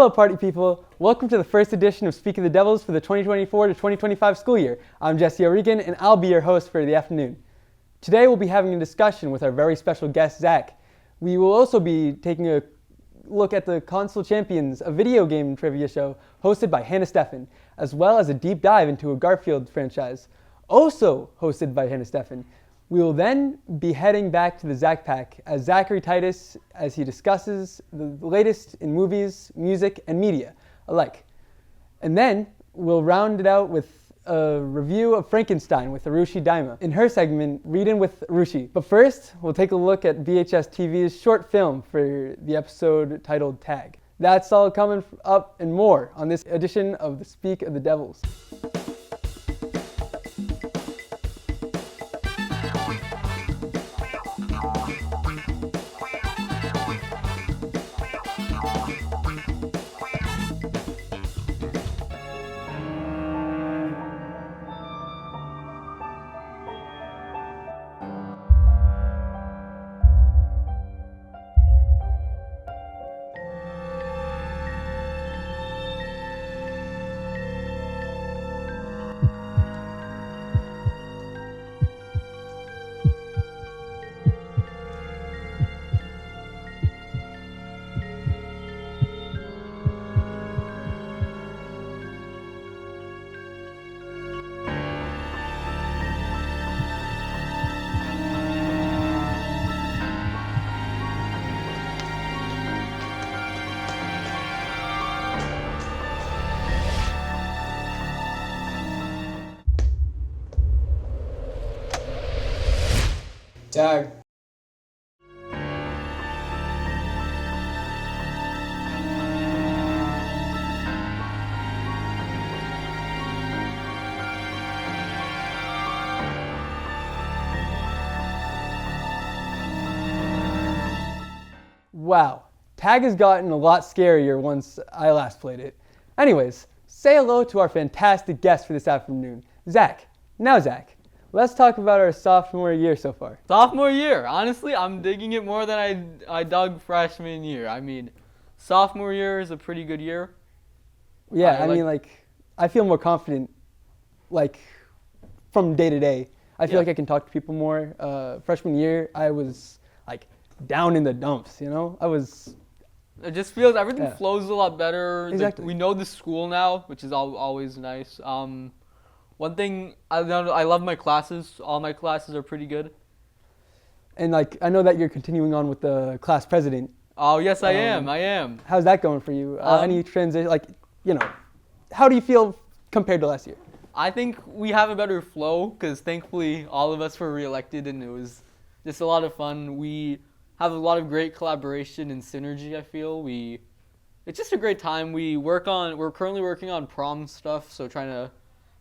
Hello, party people. Welcome to the first edition of Speak of the Devils for the 2024 to 2025 school year. I'm Jessie, Readin, and I'll be your host for the afternoon. Today we'll be having a discussion with our very special guest, Zach. We will also be taking a look at the Console Champions, a video game trivia show hosted by Hannah Steffen, as well as a deep dive into a Garfield franchise, also hosted by Hannah Steffen. We will then be heading back to the Zach Pack as Zachary Titus as he discusses the latest in movies, music, and media alike. And then we'll round it out with a review of Frankenstein with Aarushi Dayma in her segment, Readin with Rushi. But first, we'll take a look at VHS TV's short film for the episode titled Tag. That's all coming up and more on this edition of the Speak of the Devils. Tag. Wow, Tag has gotten a lot scarier once I last played it. Anyways, say hello to our fantastic guest for this afternoon, Zach. Now Zach, let's talk about our sophomore year so far. Sophomore year, honestly, I'm digging it more than I dug freshman year. I mean, sophomore year is a pretty good year. Yeah, I feel more confident, from day to day. I feel like I can talk to people more. Freshman year, I was, down in the dumps, It just feels, everything flows a lot better. Exactly. We know the school now, which is always nice. One thing, I love my classes. All my classes are pretty good. And I know that you're continuing on with the class president. Oh, yes, I am. How's that going for you? Any transition, how do you feel compared to last year? I think we have a better flow because thankfully all of us were reelected and it was just a lot of fun. We have a lot of great collaboration and synergy, I feel. It's just a great time. We're currently working on prom stuff, so trying to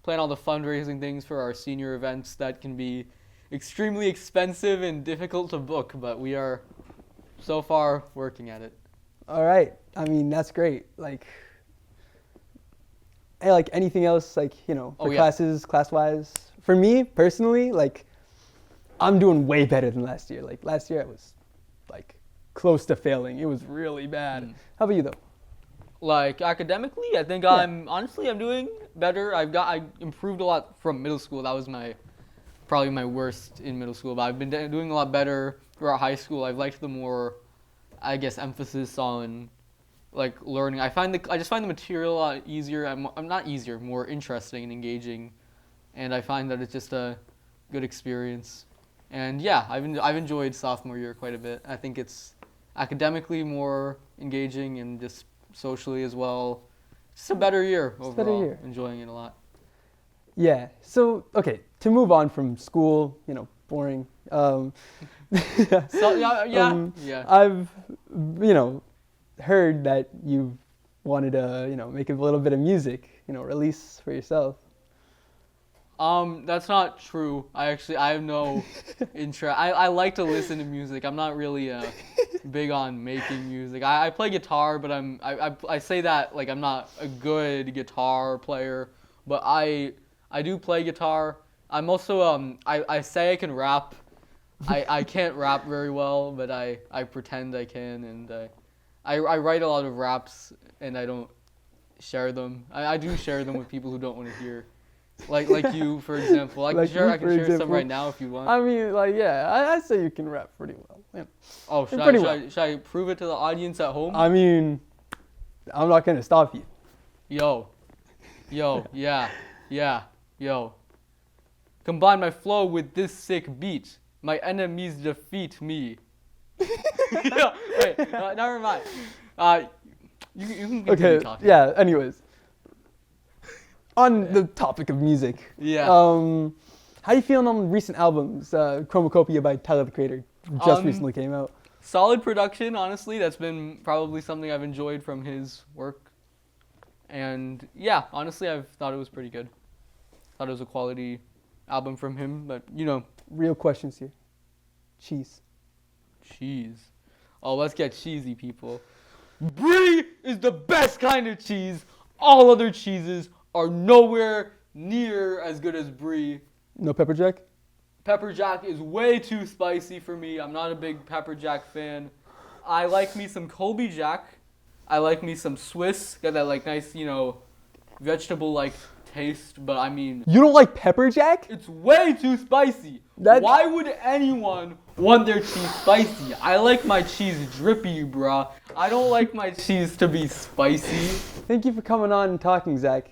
plan all the fundraising things for our senior events that can be extremely expensive and difficult to book, but we are so far working at it. All right. That's great. Anything else, classes, class-wise? For me, personally, I'm doing way better than last year. Last year I was, close to failing. It was really bad. How about you, though? Academically, I think I'm doing better. I improved a lot from middle school. That was probably my worst in middle school, but I've been doing a lot better throughout high school. I've liked the more, emphasis on learning. I just find the material a lot easier. I'm not easier, more interesting and engaging, and I find that it's just a good experience. And yeah, I've enjoyed sophomore year quite a bit. I think it's academically more engaging and just socially as well. Just a better year overall. Enjoying it a lot. Yeah. So, okay, to move on from school, boring. I've, heard that you've wanted to, make a little bit of music, release for yourself. That's not true. I have no interest. I like to listen to music. I'm not really big on making music. I play guitar, but I say that I'm not a good guitar player, but I do play guitar. I'm also I say I can rap. I can't rap very well, but I pretend I can, and I write a lot of raps and I don't share them. I do share them with people who don't want to hear. Like you, for example. I can share some right now if you want. I mean, like, yeah, I say you can rap pretty well. Yeah. Oh, should I prove it to the audience at home? I mean, I'm not going to stop you. Yo, yo. Combine my flow with this sick beat. My enemies defeat me. Wait, never mind. You can continue talking. Yeah, anyways. On the topic of music. Yeah. How do you feel on recent albums? Chromacopia by Tyler, the Creator just recently came out. Solid production, honestly. That's been probably something I've enjoyed from his work. And yeah, honestly, I've thought it was pretty good. Thought it was a quality album from him, but you know. Real questions here. Cheese. Oh, let's get cheesy, people. Brie is the best kind of cheese. All other cheeses are nowhere near as good as Brie. No pepper jack? Pepper jack is way too spicy for me. I'm not a big pepper jack fan. I like me some Colby Jack. I like me some Swiss. Got that like nice, vegetable like taste, but I mean... You don't like pepper jack? It's way too spicy. Why would anyone want their cheese spicy? I like my cheese drippy, bruh. I don't like my cheese to be spicy. Thank you for coming on and talking, Zach.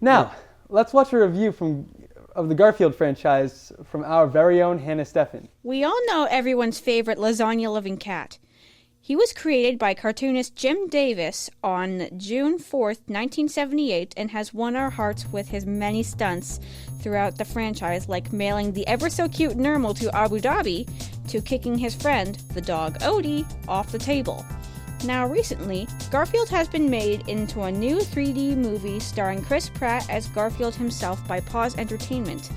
Now, let's watch a review of the Garfield franchise from our very own Hannah Steffen. We all know everyone's favorite lasagna-loving cat. He was created by cartoonist Jim Davis on June 4th, 1978, and has won our hearts with his many stunts throughout the franchise, like mailing the ever-so-cute Nermal to Abu Dhabi, to kicking his friend, the dog Odie, off the table. Now, recently, Garfield has been made into a new 3D movie starring Chris Pratt as Garfield himself by Paws Entertainment,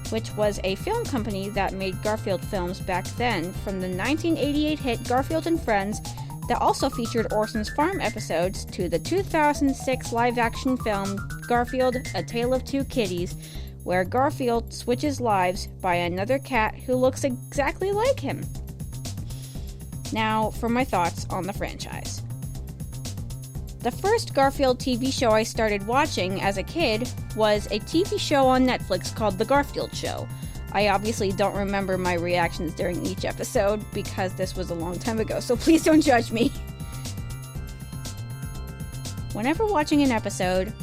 which was a film company that made Garfield films back then, from the 1988 hit Garfield and Friends, that also featured Orson's Farm episodes, to the 2006 live-action film Garfield, A Tale of Two Kitties, where Garfield switches lives by another cat who looks exactly like him. Now, for my thoughts on the franchise. The first Garfield TV show I started watching as a kid was a TV show on Netflix called The Garfield Show. I obviously don't remember my reactions during each episode because this was a long time ago, so please don't judge me. Whenever watching an episode,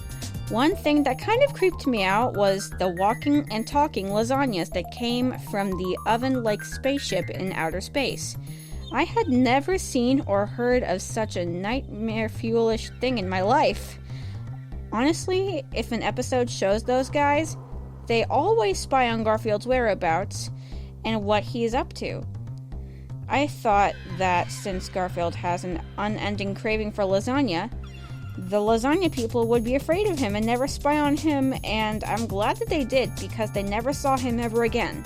one thing that kind of creeped me out was the walking and talking lasagnas that came from the oven-like spaceship in outer space. I had never seen or heard of such a nightmare fuelish thing in my life. Honestly, if an episode shows those guys, they always spy on Garfield's whereabouts and what he is up to. I thought that since Garfield has an unending craving for lasagna, the lasagna people would be afraid of him and never spy on him, and I'm glad that they did because they never saw him ever again.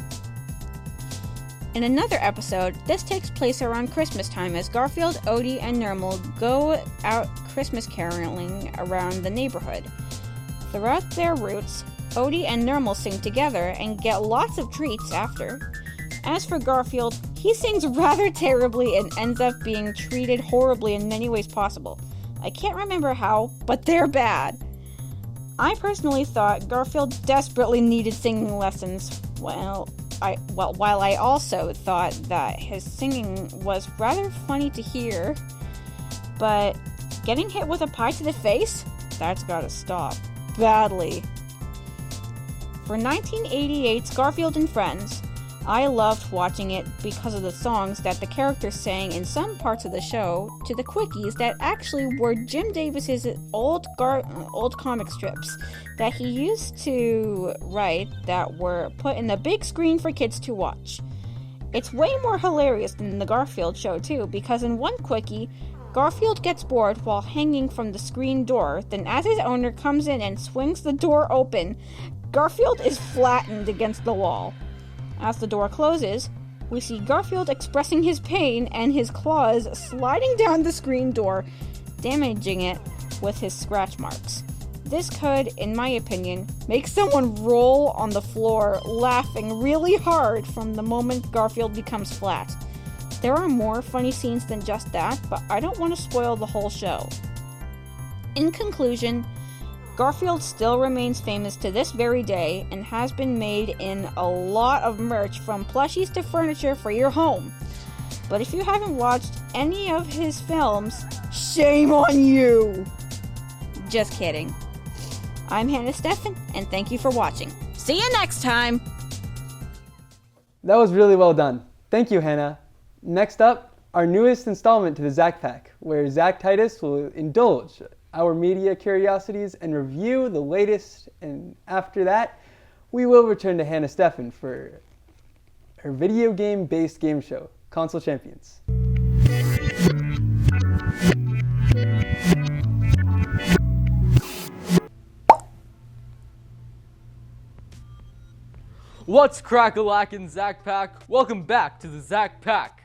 In another episode, this takes place around Christmas time as Garfield, Odie, and Nermal go out Christmas caroling around the neighborhood. Throughout their routes, Odie and Nermal sing together and get lots of treats after. As for Garfield, he sings rather terribly and ends up being treated horribly in many ways possible. I can't remember how, but they're bad. I personally thought Garfield desperately needed singing lessons. While I also thought that his singing was rather funny to hear, but getting hit with a pie to the face? That's gotta stop. Badly. For 1988's Garfield and Friends, I loved watching it because of the songs that the characters sang in some parts of the show to the quickies that actually were Jim Davis's old comic strips that he used to write that were put in the big screen for kids to watch. It's way more hilarious than the Garfield show too, because in one quickie, Garfield gets bored while hanging from the screen door, then as his owner comes in and swings the door open, Garfield is flattened against the wall. As the door closes, we see Garfield expressing his pain and his claws sliding down the screen door, damaging it with his scratch marks. This could, in my opinion, make someone roll on the floor laughing really hard from the moment Garfield becomes flat. There are more funny scenes than just that, but I don't want to spoil the whole show. In conclusion, Garfield still remains famous to this very day and has been made in a lot of merch from plushies to furniture for your home. But if you haven't watched any of his films, shame on you! Just kidding. I'm Hannah Steffen, and thank you for watching. See you next time! That was really well done. Thank you, Hannah. Next up, our newest installment to the Zach Pack, where Zach Titus will indulge our media curiosities and review the latest, and after that, we will return to Hannah Steffen for her video game-based game show, Console Champions. What's crack-a-lackin', Zach Pack? Welcome back to the Zach Pack.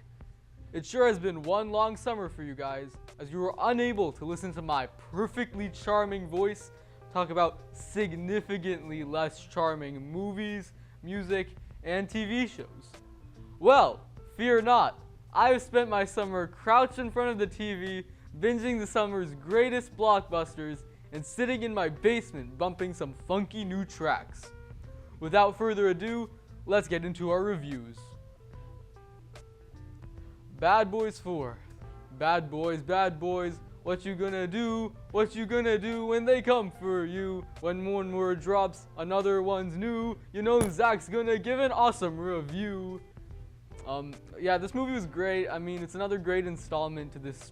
It sure has been one long summer for you guys, as you were unable to listen to my perfectly charming voice talk about significantly less charming movies, music, and TV shows. Well, fear not. I have spent my summer crouched in front of the TV, binging the summer's greatest blockbusters, and sitting in my basement bumping some funky new tracks. Without further ado, let's get into our reviews. Bad Boys 4. Bad boys, what you gonna do? What you gonna do when they come for you? When one more drops, another one's new. You know Zach's gonna give an awesome review. Yeah, this movie was great. I mean, it's another great installment to this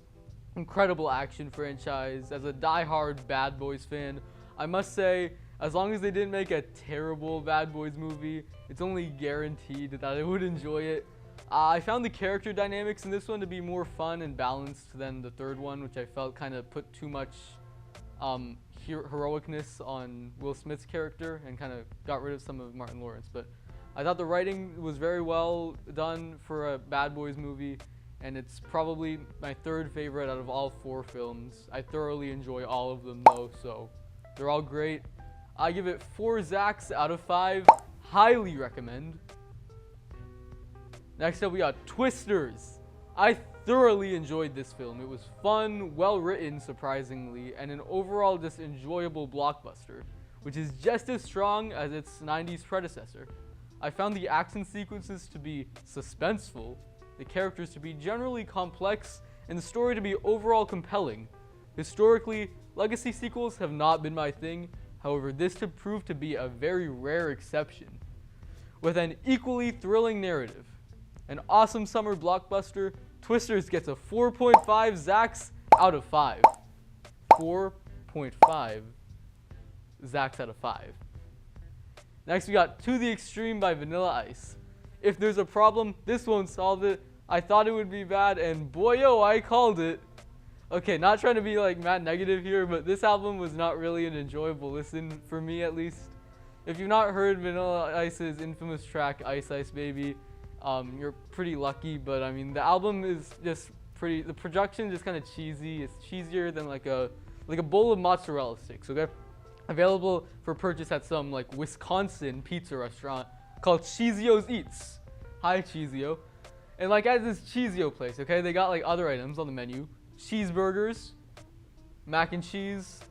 incredible action franchise. As a die-hard Bad Boys fan, I must say, as long as they didn't make a terrible Bad Boys movie, it's only guaranteed that I would enjoy it. I found the character dynamics in this one to be more fun and balanced than the third one, which I felt kind of put too much heroicness on Will Smith's character and kind of got rid of some of Martin Lawrence. But I thought the writing was very well done for a Bad Boys movie, and it's probably my third favorite out of all 4 films. I thoroughly enjoy all of them though, so they're all great. I give it 4 Zachs out of 5. Highly recommend. Next up, we got Twisters. I thoroughly enjoyed this film. It was fun, well written, surprisingly, and an overall just enjoyable blockbuster, which is just as strong as its 90s predecessor. I found the action sequences to be suspenseful, the characters to be generally complex, and the story to be overall compelling. Historically, legacy sequels have not been my thing. However, this to prove to be a very rare exception. With an equally thrilling narrative, an awesome summer blockbuster, Twisters gets a 4.5 Zachs out of 5. 4.5 Zachs out of 5. Next, we got To the Extreme by Vanilla Ice. If there's a problem, this won't solve it. I thought it would be bad, and boyo, I called it. Okay, not trying to be like mad negative here, but this album was not really an enjoyable listen, for me at least. If you've not heard Vanilla Ice's infamous track, Ice Ice Baby, you're pretty lucky, but I mean, the album is just pretty, the production is just kind of cheesy. It's cheesier than like a bowl of mozzarella sticks, okay? Available for purchase at some like Wisconsin pizza restaurant called Cheezio's Eats. Hi, Cheezio. And like at this Cheezio place, okay, they got like other items on the menu. Cheeseburgers, mac and cheese,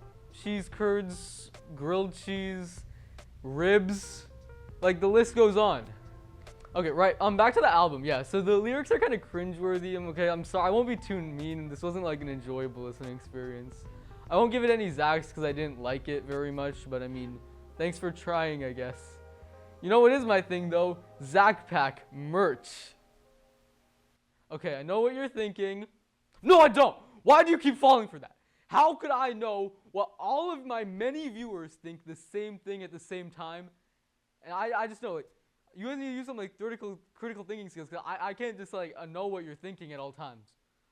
cheese curds, grilled cheese, ribs, like the list goes on. Okay, right, back to the album. Yeah, so the lyrics are kind of cringeworthy. Okay, I'm sorry, I won't be too mean. This wasn't like an enjoyable listening experience. I won't give it any Zachs because I didn't like it very much, but I mean, thanks for trying, I guess. You know what is my thing though? Zach Pack merch. Okay, I know what you're thinking. No, I don't. Why do you keep falling for that? How could I know what all of my many viewers think the same thing at the same time? And I just know, like, you guys need to use some like critical thinking skills, because I can't just like know what you're thinking at all times.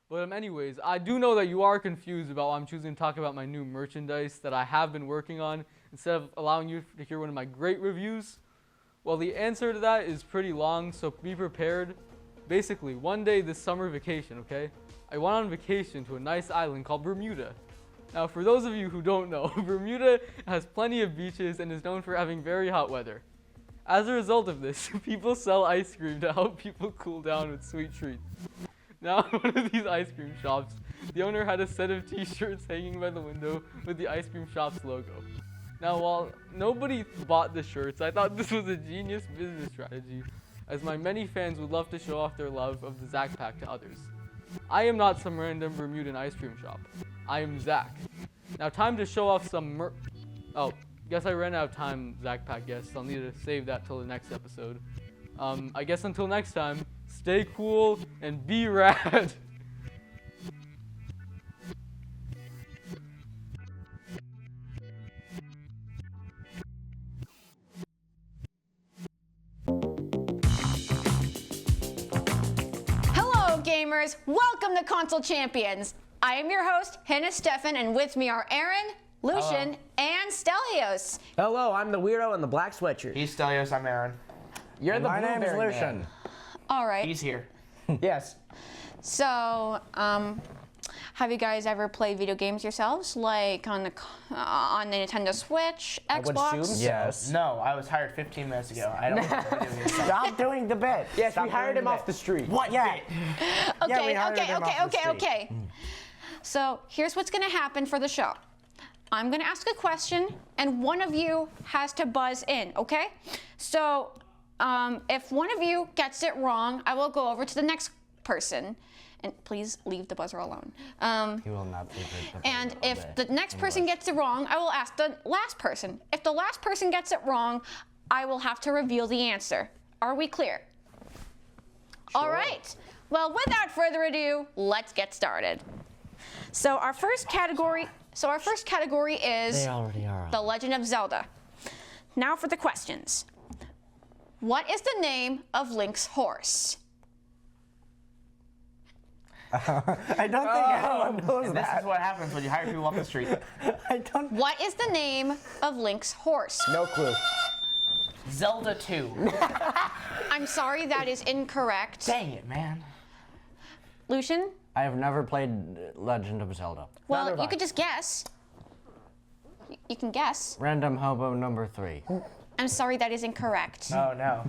But anyways, I do know that you are confused about why I'm choosing to talk about my new merchandise that I have been working on instead of allowing you to hear one of my great reviews. Well, the answer to that is pretty long, so be prepared. Basically, one day this summer vacation, okay, I went on vacation to a nice island called Bermuda. Now, for those of you who don't know, Bermuda has plenty of beaches and is known for having very hot weather. As a result of this, people sell ice cream to help people cool down with sweet treats. Now, in one of these ice cream shops, the owner had a set of t-shirts hanging by the window with the ice cream shop's logo. Now, while nobody bought the shirts, I thought this was a genius business strategy, as my many fans would love to show off their love of the Zach Pack to others. I am not some random Bermudan ice cream shop. I am Zach. Now, time to show off some Oh, guess I ran out of time, Zach Pack guests. I'll need to save that till the next episode. I guess until next time, stay cool and be rad. Hello, gamers. Welcome to Console Champions. I am your host, Hannah Stefan, and with me are Aaron, Lucian, and Stelios. Hello, I'm the weirdo in the black sweatshirt. He's Stelios, I'm Aaron. You're And the my name is blueberry Lucian. man. All right. He's here. Yes. So, have you guys ever played video games yourselves, like on the Nintendo Switch, would Xbox? assume so. Yes. No, I was hired 15 minutes ago. I don't know what I'm doing. Stop doing the bit. Yes, we hired him off the street. What? Yeah. Okay, we hired him off the street. okay. So here's what's gonna happen for the show. I'm gonna ask a question, and one of you has to buzz in. Okay? So if one of you gets it wrong, I will go over to the next person, and please leave the buzzer alone. He will not leave it. And if the next person gets it wrong, I will ask the last person. If the last person gets it wrong, I will have to reveal the answer. Are we clear? All right. Well, without further ado, let's get started. So our first category is They already are. The Legend of Zelda. Now for the questions. What is the name of Link's horse? I don't think anyone knows And this that. is what happens when you hire people off the street. I don't. What is the name of Link's horse? No clue. Zelda 2. I'm sorry, that is incorrect. Dang it, man. Lucian? I have never played Legend of Zelda. Well, Neither have you I. could just guess. You can guess. Random hobo number 3. I'm sorry, that is incorrect. Oh, no.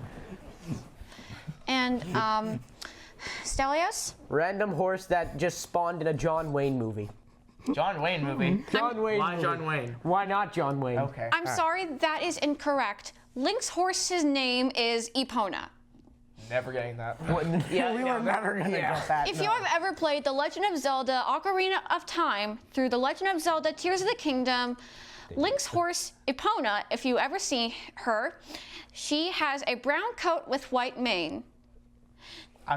And, Stelios? Random horse that just spawned in a John Wayne movie. John Wayne movie. John Wayne Why movie. John Wayne? Why not John Wayne? Okay. I'm sorry, that is incorrect. Link's horse's name is Epona. Never getting that. Yeah, we were never gonna get that. If you have ever played The Legend of Zelda Ocarina of Time through The Legend of Zelda Tears of the Kingdom, Link's horse, Epona, if you ever see her, she has a brown coat with white mane.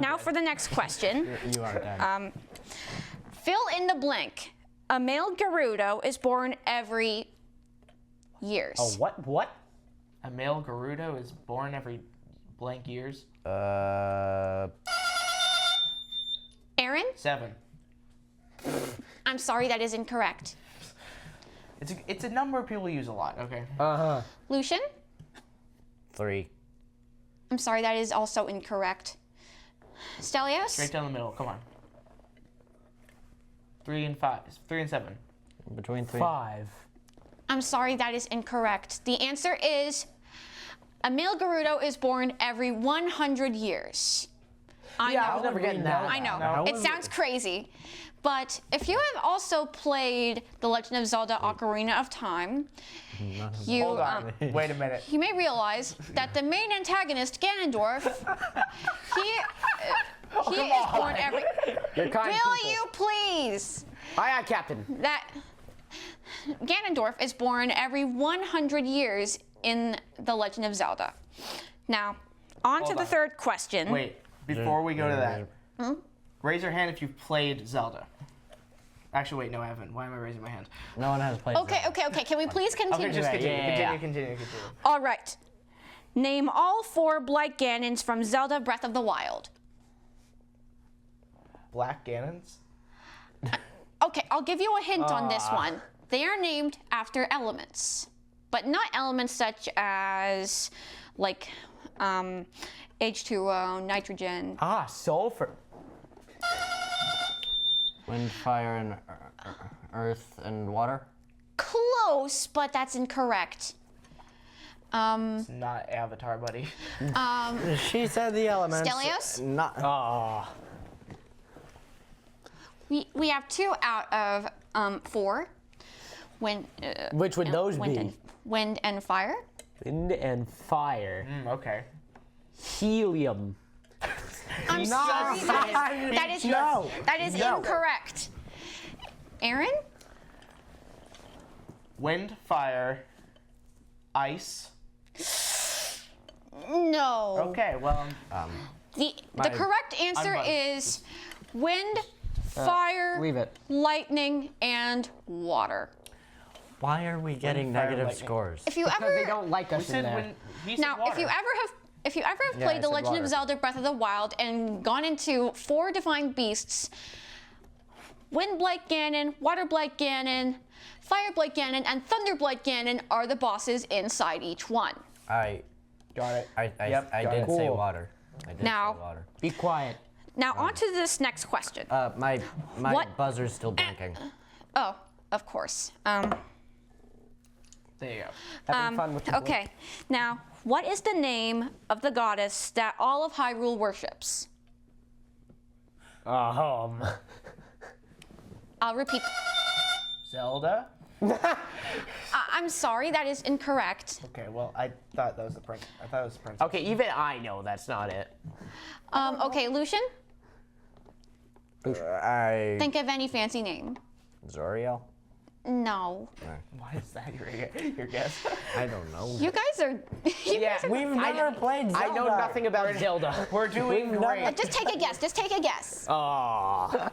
Now for the next question. You are dead. Fill in the blank. A male Gerudo is born every years. Oh, what? A male Gerudo is born every blank years. Aaron? 7. I'm sorry, that is incorrect. It's a number people use a lot, okay? Lucian? 3. I'm sorry, that is also incorrect. Stelios? Straight down the middle, come on. 3 and 5. 3 and 7. Between 3. 5. I'm sorry, that is incorrect. The answer is a male Gerudo is born every 100 years. I know. I was never getting that. I know. No. It sounds crazy. But if you have also played The Legend of Zelda Ocarina of Time, you, Hold on. Wait a minute. you may realize that the main antagonist, Ganondorf, he is born every... You're kind Will people. you please? Aye, aye, Captain. That Ganondorf is born every 100 years in The Legend of Zelda. Now, on to Hold the on. third question. Wait, before we go to that, raise your hand if you've played Zelda. Actually, wait, no, I haven't. Why am I raising my hand? No one has played Okay, Zelda. okay. Can we please continue? Okay, just continue, Yeah. continue. All right. Name all 4 Blight Ganons from Zelda Breath of the Wild. Black Ganons? Okay, I'll give you a hint on this one. They are named after elements, but not elements such as like H2O, nitrogen. Ah, sulfur. Wind, fire, and earth and water. Close, but that's incorrect. It's not Avatar, buddy. She said the elements. Stelios? Not. We have 2 out of 4. Wind. Which would those wind be? And, wind and fire. Wind and fire. Okay. Helium. I'm sorry. That is No. That is No. incorrect. Aaron? Wind, fire, ice. No. Okay, well, The My- correct answer buzzed. is wind, fire, leave it. lightning, and water. Why are we getting fire, negative lightning. scores? If you Because they ever don't like we us in said there. wind. He said now, water. if you ever have Yeah, I played The said Legend water. of Zelda: Breath of the Wild and gone into 4 divine beasts, Wind Blight Ganon, Water Blight Ganon, Fire Blight Ganon, and Thunder Blight Ganon are the bosses inside each one. I got it. I Yep, I got did it. say Cool. water. I did Now- say water. Be quiet. Now, on to this next question. My What- buzzer's still blinking. Oh, of course. There you go. Having fun with the Okay, now, what is the name of the goddess that all of Hyrule worships? blink. I'll repeat. Zelda. I'm sorry, that is incorrect. Okay, well, I thought that was the prince. I thought it was the princess. Okay, even I know that's not it. Okay, Lucian, I think of any fancy name. Zoriel. No. Why is that your guess? I don't know. You guys are. You Yeah, guys are we've never played Zelda. I know nothing about Zelda. We're doing great. Just take a guess. Just take a guess. Aw.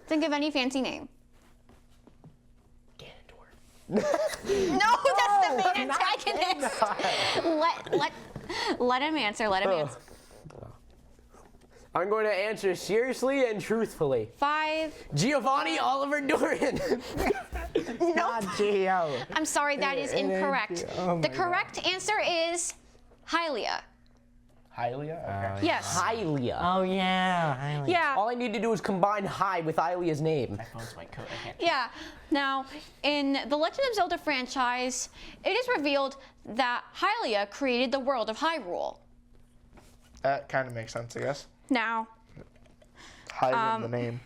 Think of any fancy name. Ganondorf. No, that's the main antagonist. Let him answer. Let him answer. I'm going to answer seriously and truthfully. 5. Giovanni Oliver Dorian. Nope. Gio. I'm sorry, that is incorrect. The correct answer is Hylia. Hylia? Okay. Yes. Hylia. Oh yeah. Yeah. All I need to do is combine High with Hylia's name. My phone's my coat. I can't. Yeah. Now, in the Legend of Zelda franchise, it is revealed that Hylia created the world of Hyrule. That kind of makes sense, I guess. Now, Hylia in the name.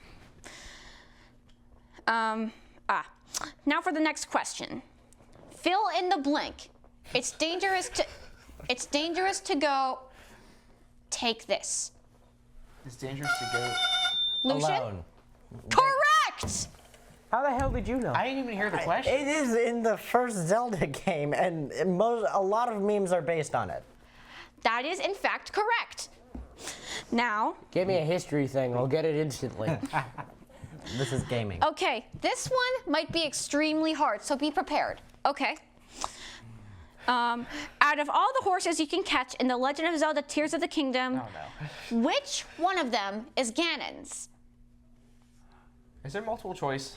now for the next question. Fill in the blank. It's dangerous to go. Take this. It's dangerous to go. Lucian? Alone. Correct! How the hell did you know? I didn't even hear the question. It is in the first Zelda game, and a lot of memes are based on it. That is, in fact, correct. Now, Give me a history thing. I'll get it instantly. This is gaming. okay, this one might be extremely hard, so be prepared. Okay. Out of all the horses you can catch in The Legend of Zelda Tears of the Kingdom, which one of them is Ganon's? Is there multiple choice?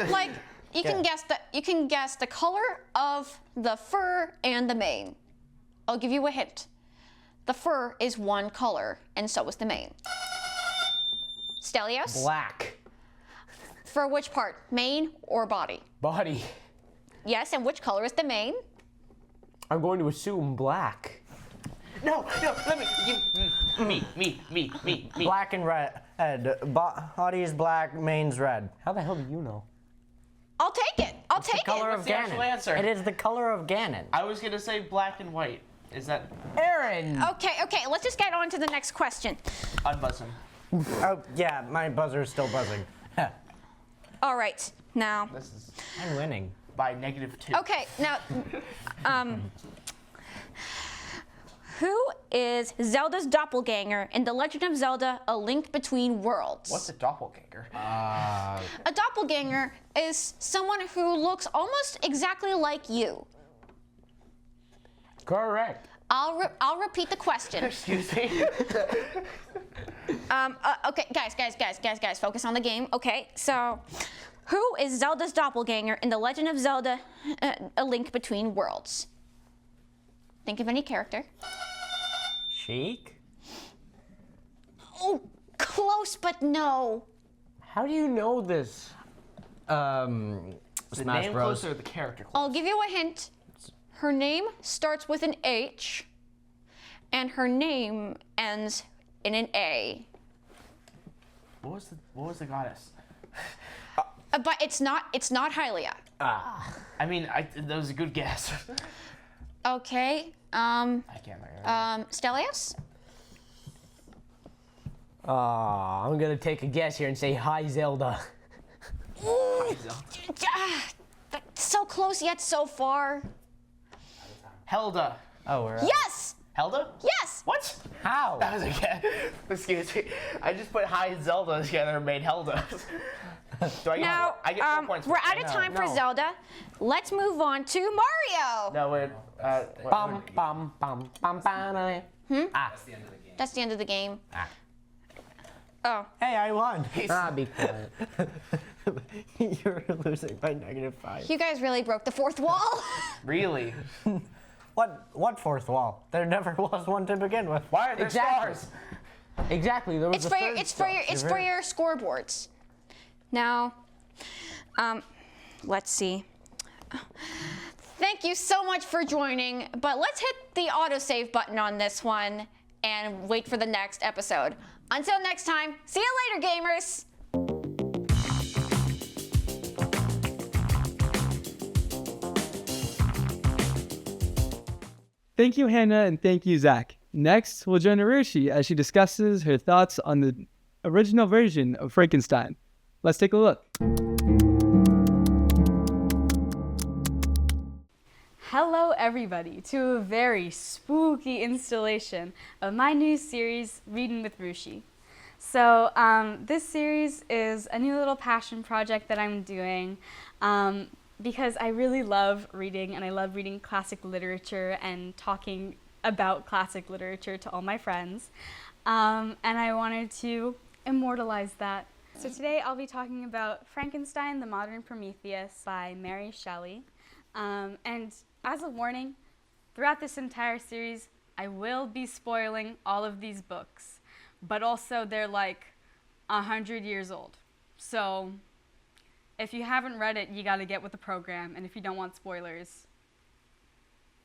Like, you can guess the color of the fur and the mane. I'll give you a hint. The fur is one color, and so is the mane. Stelios? Black. For which part? Mane or body? Body. Yes, and which color is the mane? I'm going to assume black. No, let me. Me. Black and red. Body's black, main's red. How the hell do you know? I'll take it. I'll take Color it. of the actual Ganon. answer? It is the color of Ganon. I was gonna say black and white. Is that Aaron! Okay, let's just get on to the next question. unbuzz him? Oh yeah, my buzzer's still buzzing. All right, now. This is I'm winning. by -2. Okay, now, who is Zelda's doppelganger in The Legend of Zelda: A Link Between Worlds? What's a doppelganger? A doppelganger is someone who looks almost exactly like you. Correct. I'll repeat the question. Excuse me. Okay, guys, focus on the game. Okay, so who is Zelda's doppelganger in The Legend of Zelda: A Link Between Worlds? Think of any character. Sheik? Oh, close, but no. How do you know this? The Smash name Bros. close or the character close? I'll give you a hint. Her name starts with an H, and her name ends in an A. What was the goddess? But it's not Hylia. I mean, that was a good guess. Okay. I can't remember. Stelios? I'm gonna take a guess here and say hi, Zelda. That's so close yet so far. Helda. Oh, we're Yes! Helda? Yes! What? How? That was a guess. Excuse me. I just put Hi and Zelda together and made Helda. Do I get, Now, I get 4 points. we're out of time for Zelda. Let's move on to Mario. No, wait. Bum, bum, bum, bum, bum. That's the end of the game. Oh. Hey, I won. Be quiet. You're losing by -5. You guys really broke the fourth wall. Really? What fourth wall? There never was one to begin with. Why are there Exactly. stars? Exactly. There was It's a for your, third it's for your, star. it's for your scoreboards. Now, let's see. Thank you so much for joining, but let's hit the autosave button on this one and wait for the next episode. Until next time, see you later, gamers! Thank you, Hannah, and thank you, Zach. Next, we'll join Aarushi as she discusses her thoughts on the original version of Frankenstein. Let's take a look. Hello everybody to a very spooky installation of my new series, Readin with Rushi. So this series is a new little passion project that I'm doing because I really love reading and I love reading classic literature and talking about classic literature to all my friends. And I wanted to immortalize that. So today I'll be talking about Frankenstein, the Modern Prometheus by Mary Shelley. And as a warning, throughout this entire series, I will be spoiling all of these books, but also they're like 100 years old. So if you haven't read it, you gotta get with the program, and if you don't want spoilers,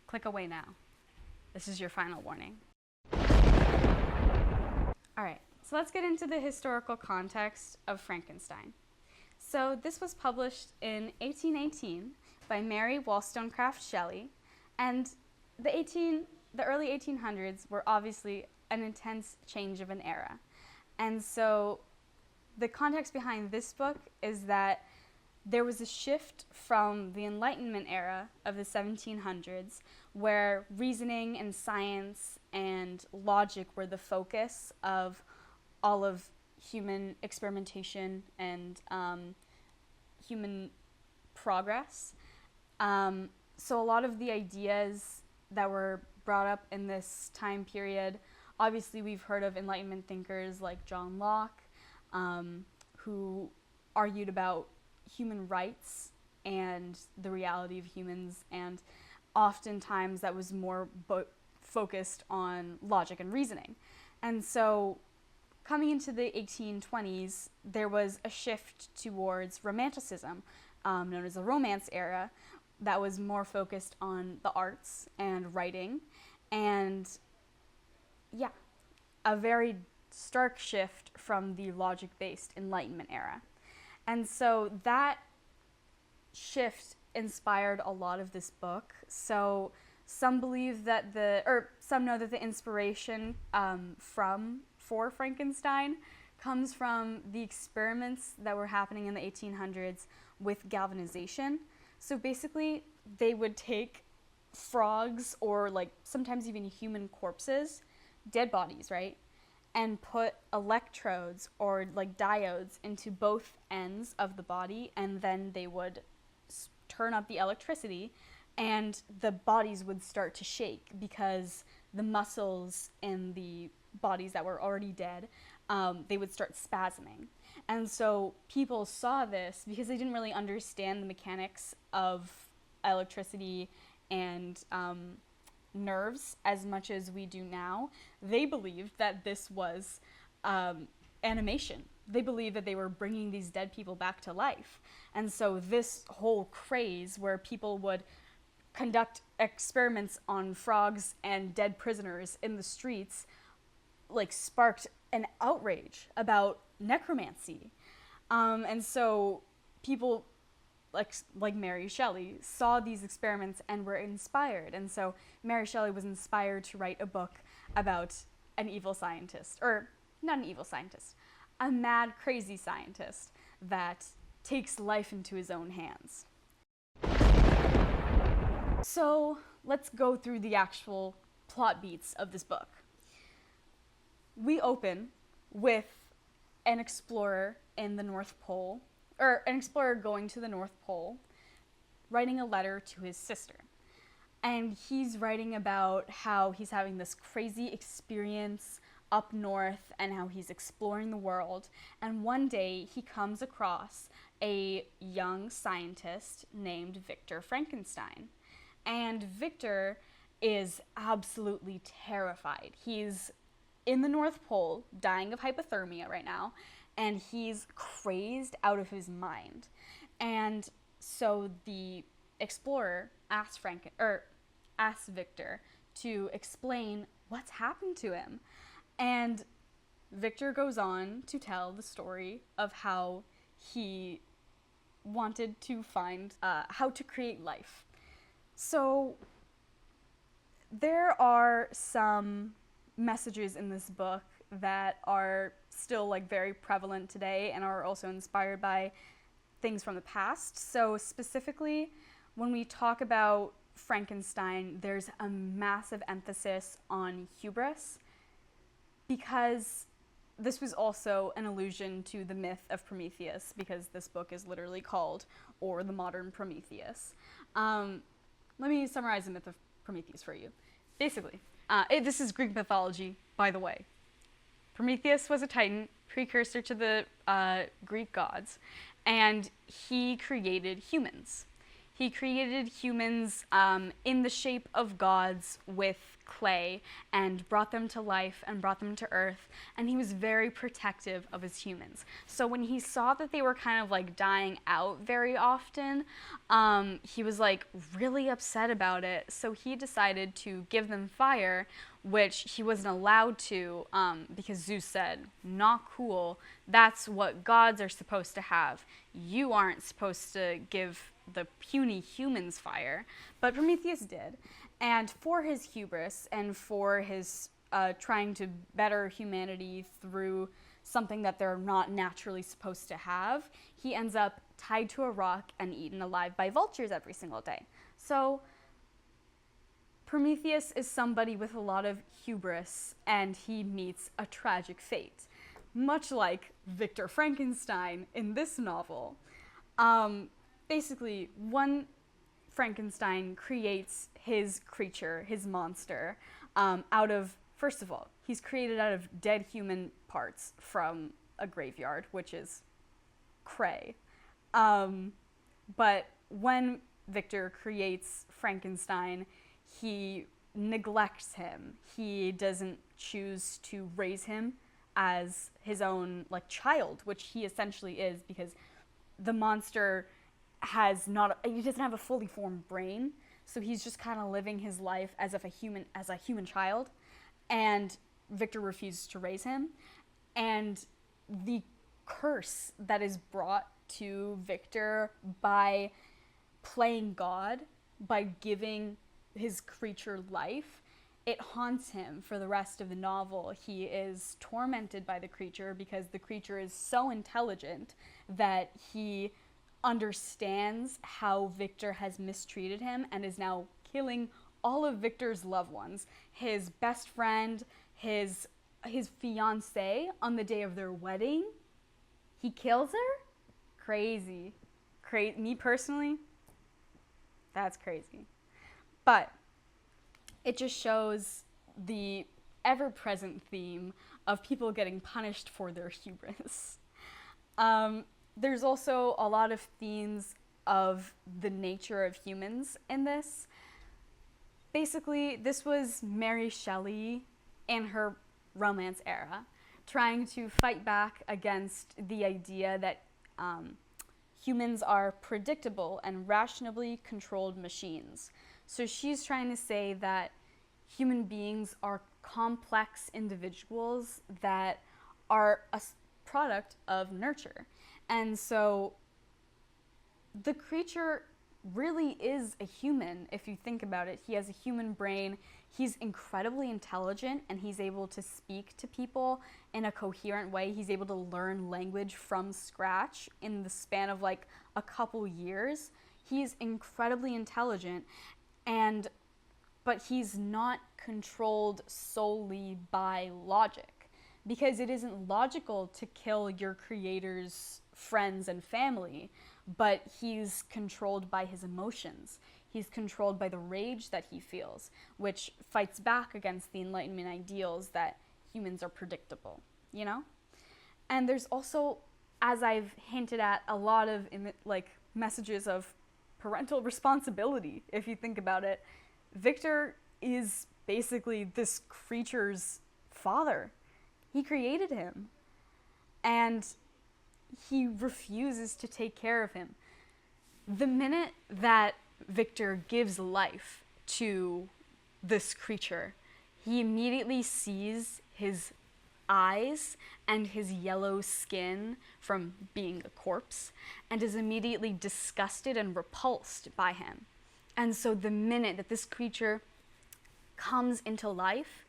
click away now. This is your final warning. All right, so let's get into the historical context of Frankenstein. So this was published in 1818 by Mary Wollstonecraft Shelley, and the early 1800s were obviously an intense change of an era. And so the context behind this book is that there was a shift from the Enlightenment era of the 1700s, where reasoning and science and logic were the focus of all of human experimentation and human progress. So a lot of the ideas that were brought up in this time period, obviously we've heard of Enlightenment thinkers like John Locke, who argued about human rights and the reality of humans, and oftentimes that was more focused on logic and reasoning. And so coming into the 1820s, there was a shift towards Romanticism, known as the Romance era, that was more focused on the arts and writing, and yeah, a very stark shift from the logic-based Enlightenment era. And so that shift inspired a lot of this book. So some believe that some know that the inspiration for Frankenstein comes from the experiments that were happening in the 1800s with galvanization. So basically, they would take frogs or like sometimes even human corpses, dead bodies, right? And put electrodes or like diodes into both ends of the body, and then they would turn up the electricity and the bodies would start to shake because the muscles in the bodies that were already dead, they would start spasming. And so people saw this because they didn't really understand the mechanics of electricity and nerves as much as we do now. They believed that this was animation. They believed that they were bringing these dead people back to life. And so this whole craze where people would conduct experiments on frogs and dead prisoners in the streets like sparked an outrage about necromancy. And so people like Mary Shelley saw these experiments and were inspired. And so Mary Shelley was inspired to write a book about an evil scientist, or not an evil scientist, a mad, crazy scientist that takes life into his own hands. So let's go through the actual plot beats of this book. We open with an explorer in the North Pole, or an explorer going to the North Pole, writing a letter to his sister. And he's writing about how he's having this crazy experience up north and how he's exploring the world. And one day he comes across a young scientist named Victor Frankenstein. And Victor is absolutely terrified. He's in the North Pole, dying of hypothermia right now, and he's crazed out of his mind. And so the explorer asks Victor to explain what's happened to him. And Victor goes on to tell the story of how he wanted to find how to create life. So there are some messages in this book that are still like very prevalent today and are also inspired by things from the past. So specifically, when we talk about Frankenstein, there's a massive emphasis on hubris, because this was also an allusion to the myth of Prometheus, because this book is literally called Or the Modern Prometheus. Let me summarize the myth of Prometheus for you. Basically, this is Greek mythology, by the way. Prometheus was a titan, precursor to the Greek gods, and he created humans. He created humans in the shape of gods with clay and brought them to life and brought them to earth, and he was very protective of his humans. So when he saw that they were kind of like dying out very often, he was like really upset about it. So he decided to give them fire, which he wasn't allowed to because Zeus said, not cool, that's what gods are supposed to have. You aren't supposed to give the puny humans fire, but Prometheus did. And for his hubris and for his trying to better humanity through something that they're not naturally supposed to have, he ends up tied to a rock and eaten alive by vultures every single day. So Prometheus is somebody with a lot of hubris, and he meets a tragic fate, much like Victor Frankenstein in this novel. Basically, one Frankenstein creates his creature, his monster, out of, first of all, he's created out of dead human parts from a graveyard, which is cray. But when Victor creates Frankenstein, he neglects him. He doesn't choose to raise him as his own like child, which he essentially is, because the monster he doesn't have a fully formed brain, so he's just kind of living his life as a human child, and Victor refuses to raise him. And the curse that is brought to Victor by playing God, by giving his creature life, it haunts him for the rest of the novel. He is tormented by the creature because the creature is so intelligent that he understands how Victor has mistreated him and is now killing all of Victor's loved ones. His best friend, his fiancée on the day of their wedding, he kills her? Crazy. Me personally, that's crazy. But it just shows the ever-present theme of people getting punished for their hubris. There's also a lot of themes of the nature of humans in this. Basically, this was Mary Shelley in her Romance era, trying to fight back against the idea that humans are predictable and rationally controlled machines. So she's trying to say that human beings are complex individuals that are product of nurture. And so the creature really is a human if you think about it. He has a human brain. He's incredibly intelligent, and he's able to speak to people in a coherent way. He's able to learn language from scratch in the span of like a couple years. He's incredibly intelligent, but he's not controlled solely by logic, because it isn't logical to kill your creator's friends and family, but he's controlled by his emotions. He's controlled by the rage that he feels, which fights back against the Enlightenment ideals that humans are predictable, you know? And there's also, as I've hinted at, a lot of messages of parental responsibility, if you think about it. Victor is basically this creature's father. He created him, and he refuses to take care of him. The minute that Victor gives life to this creature, he immediately sees his eyes and his yellow skin from being a corpse, and is immediately disgusted and repulsed by him. And so the minute that this creature comes into life,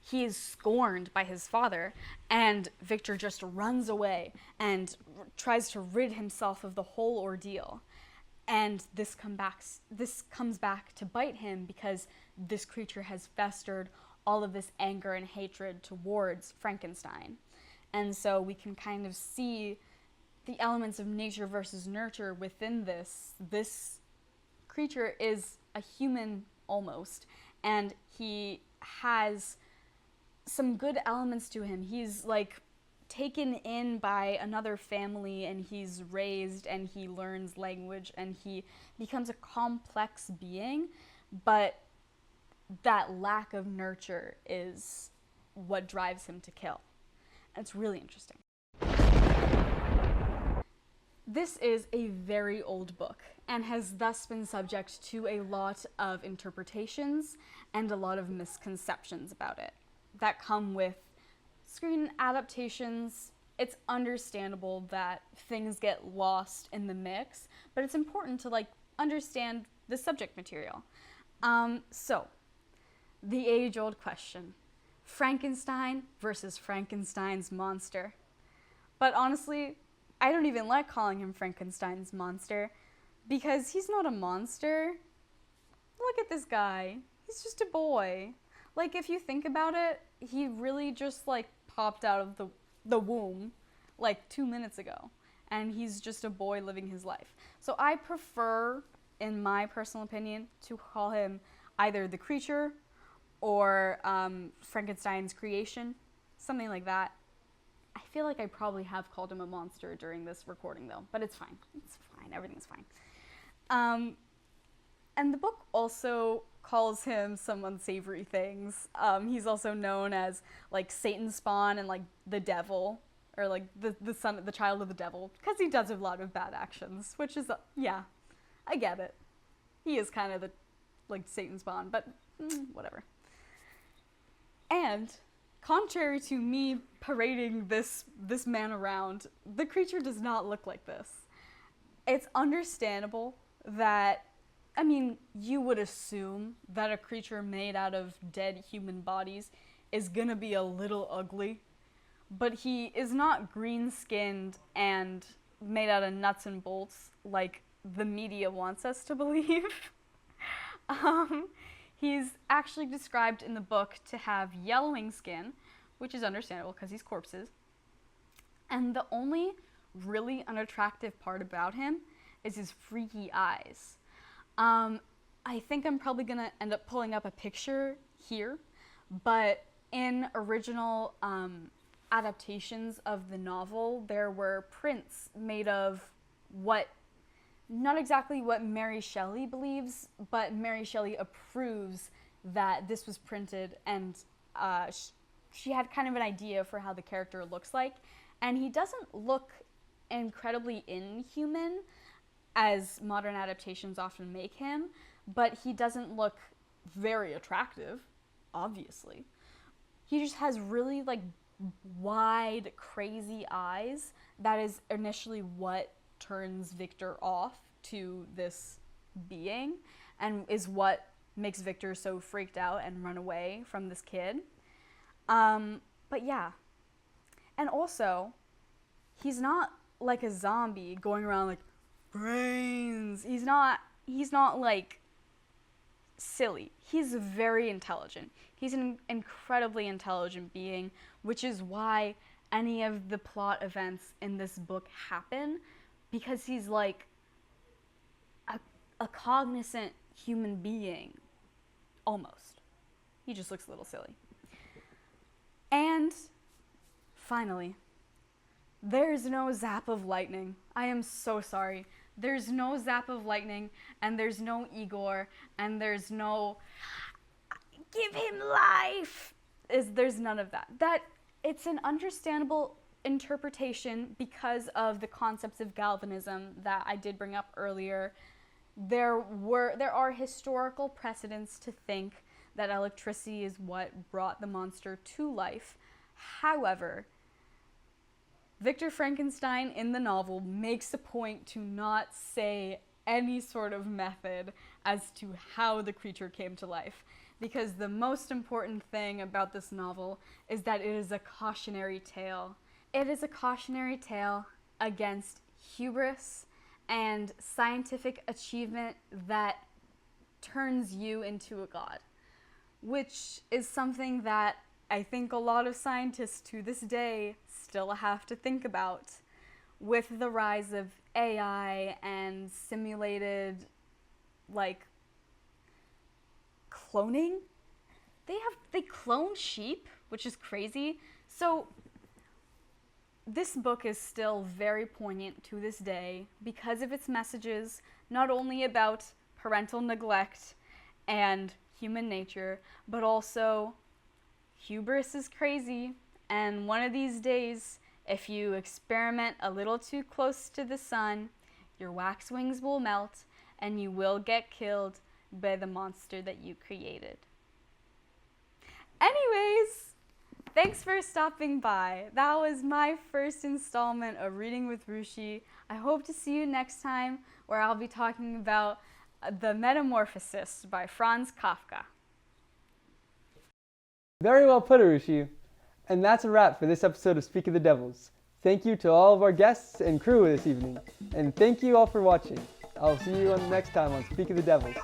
he is scorned by his father, and Victor just runs away and tries to rid himself of the whole ordeal. And this comes back to bite him, because this creature has festered all of this anger and hatred towards Frankenstein. And so we can kind of see the elements of nature versus nurture within this. This creature is a human almost, and he has some good elements to him. He's like taken in by another family, and he's raised, and he learns language, and he becomes a complex being, but that lack of nurture is what drives him to kill. And it's really interesting. This is a very old book, and has thus been subject to a lot of interpretations and a lot of misconceptions about it that come with screen adaptations. It's understandable that things get lost in the mix, but it's important to understand the subject material. So, the age-old question: Frankenstein versus Frankenstein's monster. But honestly, I don't even like calling him Frankenstein's monster, because he's not a monster. Look at this guy. He's just a boy. If you think about it, he really just popped out of the womb 2 minutes ago, and he's just a boy living his life. So I prefer, in my personal opinion, to call him either the creature or Frankenstein's creation, something like that. I feel like I probably have called him a monster during this recording though, but it's fine. It's fine, everything's fine. And the book also calls him some unsavory things. He's also known as Satan's spawn and the devil, or the child of the devil, because he does a lot of bad actions, which is, yeah, I get it. He is kind of the Satan's spawn, but whatever. And contrary to me parading this man around, the creature does not look like this. It's understandable that, you would assume that a creature made out of dead human bodies is gonna be a little ugly, but he is not green-skinned and made out of nuts and bolts like the media wants us to believe. He's actually described in the book to have yellowing skin, which is understandable because he's corpses. And the only really unattractive part about him is his freaky eyes. I think I'm probably gonna end up pulling up a picture here, but in original adaptations of the novel, there were prints made of not exactly what Mary Shelley believes, but Mary Shelley approves that this was printed, and she had kind of an idea for how the character looks like, and he doesn't look incredibly inhuman, as modern adaptations often make him, but he doesn't look very attractive, obviously. He just has really wide, crazy eyes that is initially what turns Victor off to this being and is what makes Victor so freaked out and run away from this kid. But yeah. And also, he's not like a zombie going around like brains. He's not like silly. He's very intelligent. He's an incredibly intelligent being, which is why any of the plot events in this book happen, because he's like a cognizant human being, almost. He just looks a little silly. And finally, there's no zap of lightning. I am so sorry. There's no zap of lightning, and there's no Igor, and there's no give him life. There's none of that. It's an understandable interpretation because of the concepts of galvanism that I did bring up earlier. There are historical precedents to think that electricity is what brought the monster to life. However, Victor Frankenstein in the novel makes a point to not say any sort of method as to how the creature came to life, because the most important thing about this novel is that it is a cautionary tale. It is a cautionary tale against hubris and scientific achievement that turns you into a god, which is something that I think a lot of scientists to this day still have to think about with the rise of AI and simulated, like, cloning. They clone sheep, which is crazy. So this book is still very poignant to this day because of its messages, not only about parental neglect and human nature, but also hubris is crazy, and one of these days, if you experiment a little too close to the sun, your wax wings will melt and you will get killed by the monster that you created. Anyways, thanks for stopping by. That was my first installment of Reading with Rushi. I hope to see you next time, where I'll be talking about The Metamorphosis by Franz Kafka. Very well put, Aarushi. And that's a wrap for this episode of Speak of the Devils. Thank you to all of our guests and crew this evening. And thank you all for watching. I'll see you on the next time on Speak of the Devils.